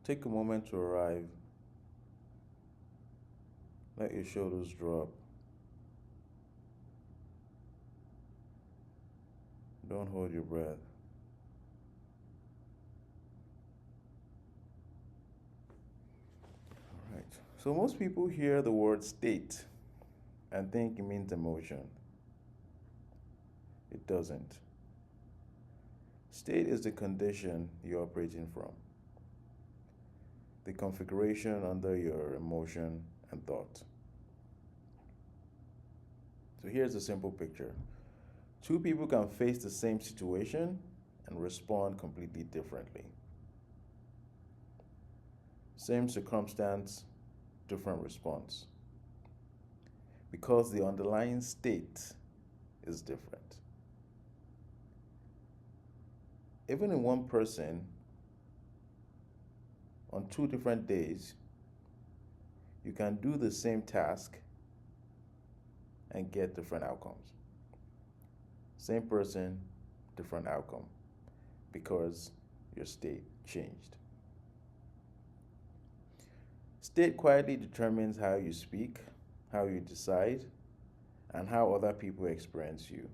take a moment to arrive. Let your shoulders drop. Don't hold your breath. All right. So most people hear the word state and think it means emotion. It doesn't. State is the condition you're operating from, the configuration under your emotion and thought. So here's a simple picture. Two people can face the same situation and respond completely differently. Same circumstance, different response. Because the underlying state is different. Even in one person, on two different days, you can do the same task and get different outcomes. Same person, different outcome, because your state changed. State quietly determines how you speak, how you decide, and how other people experience you,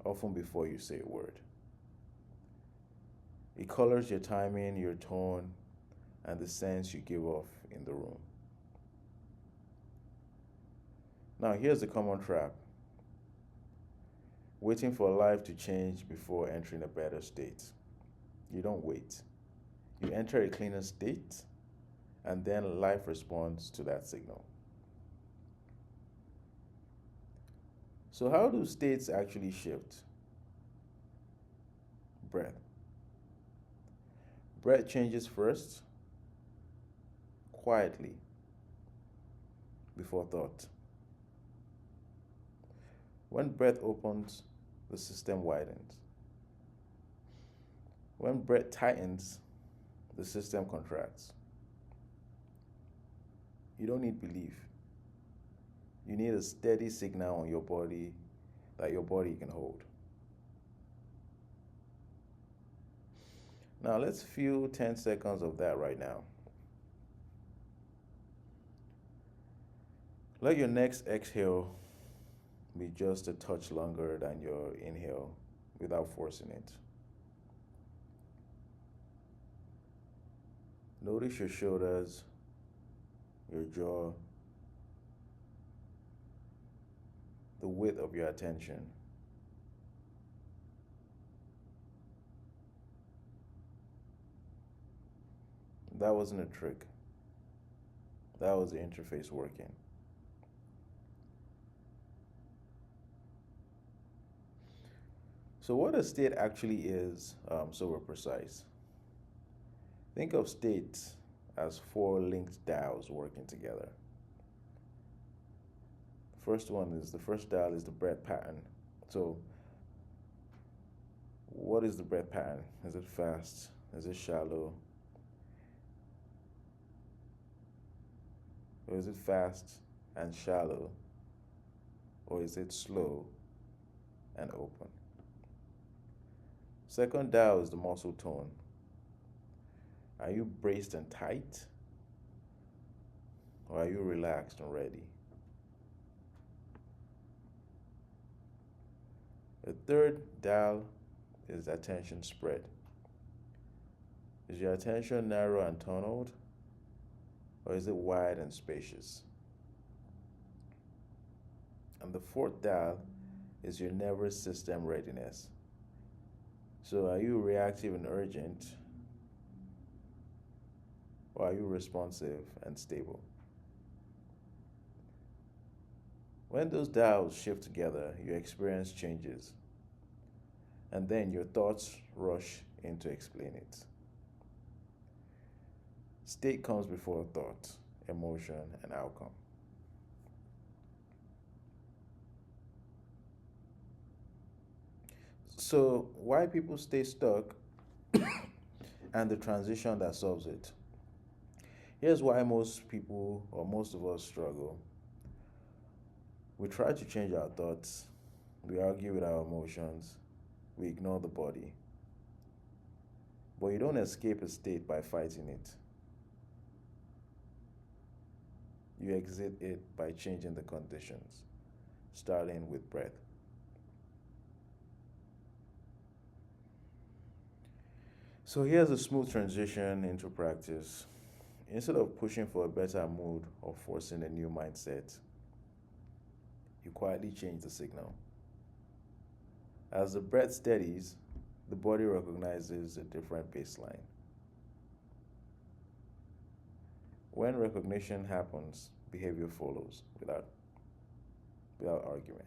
often before you say a word. It colors your timing, your tone, and the sense you give off in the room. Now, here's a common trap: waiting for life to change before entering a better state. You don't wait. You enter a cleaner state, and then life responds to that signal. So, how do states actually shift? Breath. Breath changes first, quietly, before thought. When breath opens, the system widens. When breath tightens, the system contracts. You don't need belief. You need a steady signal on your body that your body can hold. Now let's feel 10 seconds of that right now. Let your next exhale be just a touch longer than your inhale without forcing it. Notice your shoulders, your jaw, the width of your attention. That wasn't a trick. That was the interface working. So what a state actually is, so we're precise. Think of states as four linked dials working together. The first dial is the breath pattern. So what is the breath pattern? Is it fast? Is it shallow? Or is it fast and shallow? Or is it slow and open? Second dial is the muscle tone. Are you braced and tight? Or are you relaxed and ready? The third dial is attention spread. Is your attention narrow and tunneled? Or is it wide and spacious? And the fourth dial is your nervous system readiness. So are you reactive and urgent? Or are you responsive and stable? When those dials shift together, you experience changes. And then your thoughts rush in to explain it. State comes before thought, emotion, and outcome. So, why people stay stuck and the transition that solves it? Here's why most people, or most of us, struggle. We try to change our thoughts, we argue with our emotions, we ignore the body. But you don't escape a state by fighting it. You exit it by changing the conditions, starting with breath. So here's a smooth transition into practice. Instead of pushing for a better mood or forcing a new mindset, you quietly change the signal. As the breath steadies, the body recognizes a different baseline. When recognition happens, behavior follows without argument.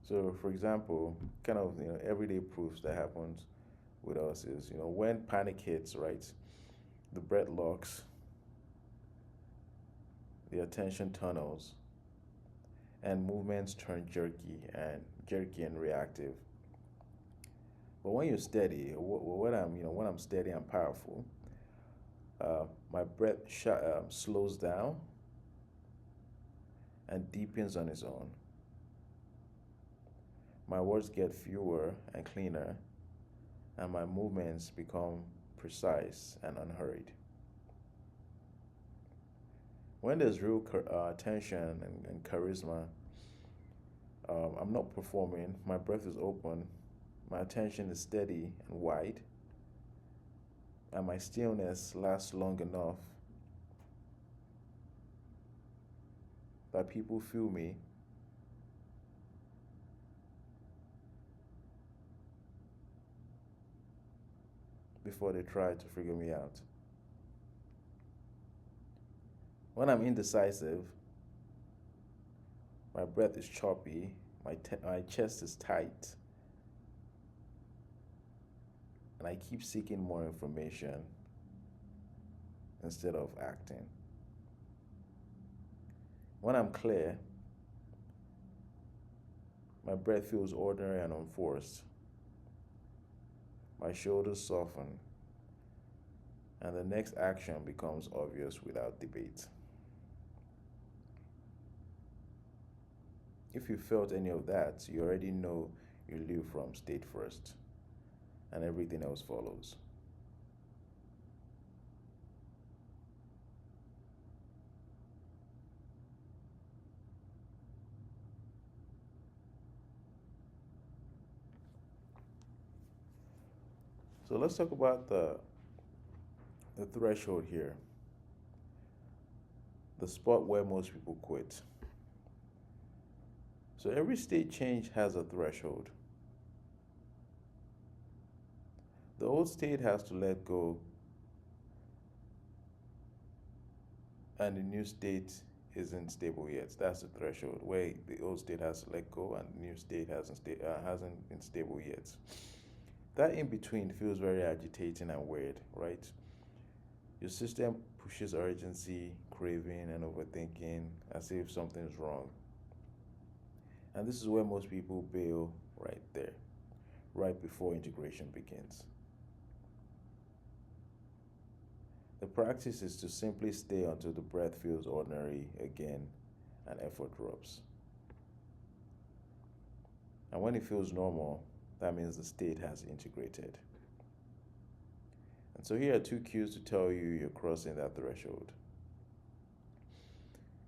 So, for example, kind of everyday proofs that happens with us is when panic hits, right? The breath locks, the attention tunnels, and movements turn jerky and reactive. But when you're steady, when I'm steady and powerful, my breath slows down and deepens on its own. My words get fewer and cleaner, and my movements become precise and unhurried. When there's real tension and charisma, I'm not performing, my breath is open, my attention is steady and wide, and my stillness lasts long enough that people feel me before they try to figure me out. When I'm indecisive, my breath is choppy, my chest is tight, and I keep seeking more information instead of acting. When I'm clear, my breath feels ordinary and unforced. My shoulders soften, and the next action becomes obvious without debate. If you felt any of that, you already know you live from state first, and everything else follows. So let's talk about the threshold here, the spot where most people quit. So every state change has a threshold. The old state has to let go, and the new state isn't stable yet. That's the threshold where the old state has to let go, and the new state hasn't been stable yet. That in between feels very agitating and weird, right? Your system pushes urgency, craving, and overthinking as if something's wrong. And this is where most people bail right there, right before integration begins. The practice is to simply stay until the breath feels ordinary again and effort drops. And when it feels normal, that means the state has integrated. And so here are two cues to tell you you're crossing that threshold.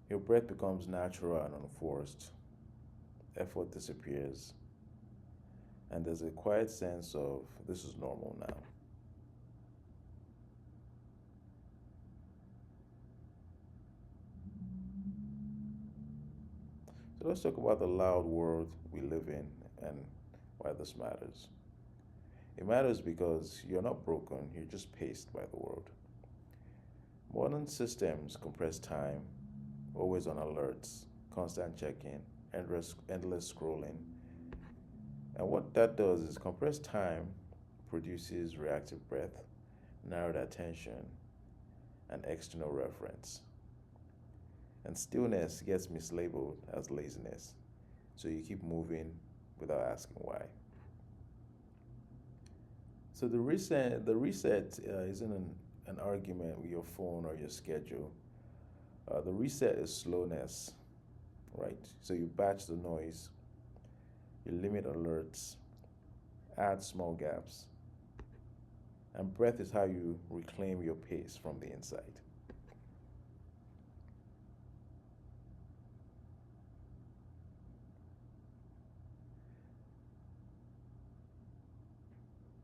Your breath becomes natural and unforced, effort disappears, and there's a quiet sense of this is normal now. So let's talk about the loud world we live in and why this matters. It matters because you're not broken, you're just paced by the world. Modern systems compress time, always on alerts, constant checking, endless scrolling. And what that does is compressed time produces reactive breath, narrowed attention, and external reference. And stillness gets mislabeled as laziness. So you keep moving without asking why. So the reset isn't an argument with your phone or your schedule. The reset is slowness, right? So you batch the noise, you limit alerts, add small gaps, and breath is how you reclaim your pace from the inside.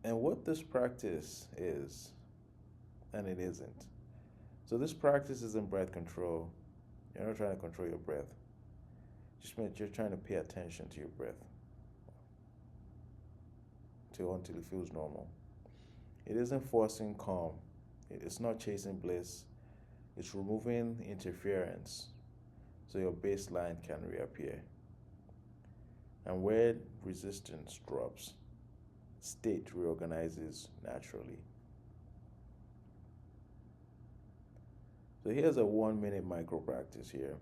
And what this practice is, and it isn't. So this practice isn't breath control. You're not trying to control your breath. Just means you're trying to pay attention to your breath until it feels normal. It isn't forcing calm. It's not chasing bliss. It's removing interference so your baseline can reappear. And where resistance drops, state reorganizes naturally. So here's a 1 minute micro practice here.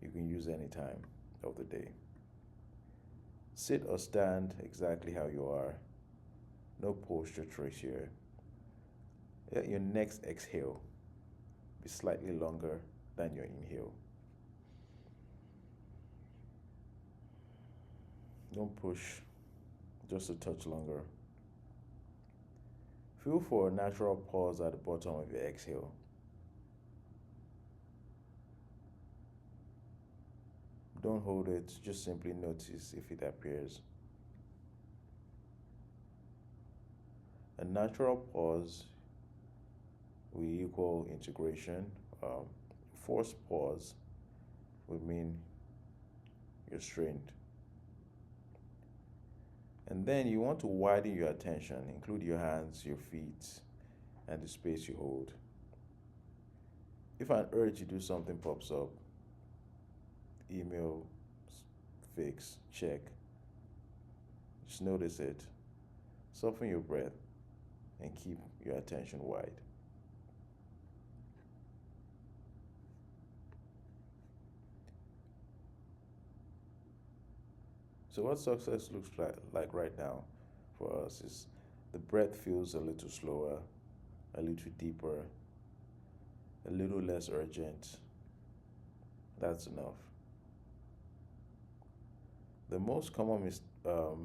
You can use any time of the day. Sit or stand exactly how you are. No posture tricks here. Let your next exhale be slightly longer than your inhale. Don't push, just a touch longer. Feel for a natural pause at the bottom of your exhale. Don't hold it, just simply notice if it appears. A natural pause will equal integration. Forced pause would mean you're strained. And then you want to widen your attention, include your hands, your feet, and the space you hold. If an urge to do something pops up, email, fix, check, just notice it. Soften your breath and keep your attention wide. So, what success looks like right now for us is the breath feels a little slower, a little deeper, a little less urgent. That's enough. The most common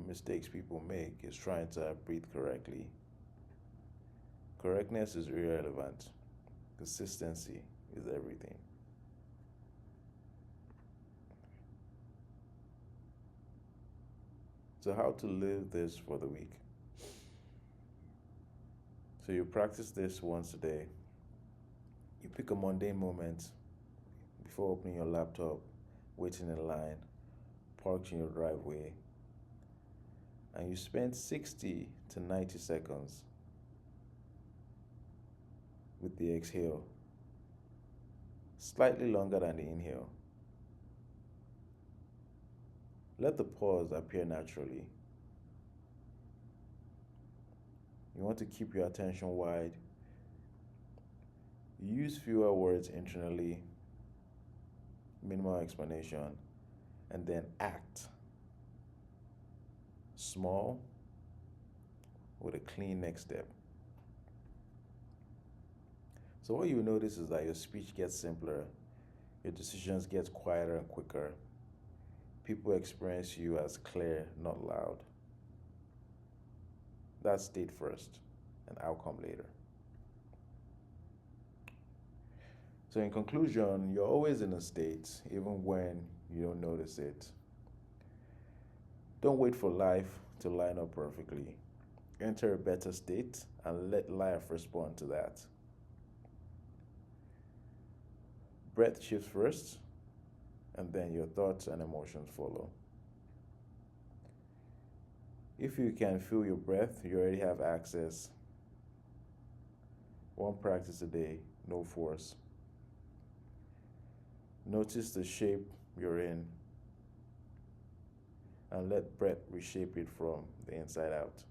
mistakes people make is trying to breathe correctly. Correctness is irrelevant, consistency is everything. So, how to live this for the week? So, you practice this once a day. You pick a mundane moment before opening your laptop, waiting in line, parked in your driveway, and you spend 60 to 90 seconds with the exhale, slightly longer than the inhale. Let the pause appear naturally. You want to keep your attention wide. Use fewer words internally, minimal explanation, and then act small with a clean next step. So what you notice is that your speech gets simpler, your decisions get quieter and quicker. People experience you as clear, not loud. That's state first and outcome later. So in conclusion, you're always in a state, even when you don't notice it. Don't wait for life to line up perfectly. Enter a better state and let life respond to that. Breath shifts first, and then your thoughts and emotions follow. If you can feel your breath, you already have access. One practice a day, no force. Notice the shape you're in and let breath reshape it from the inside out.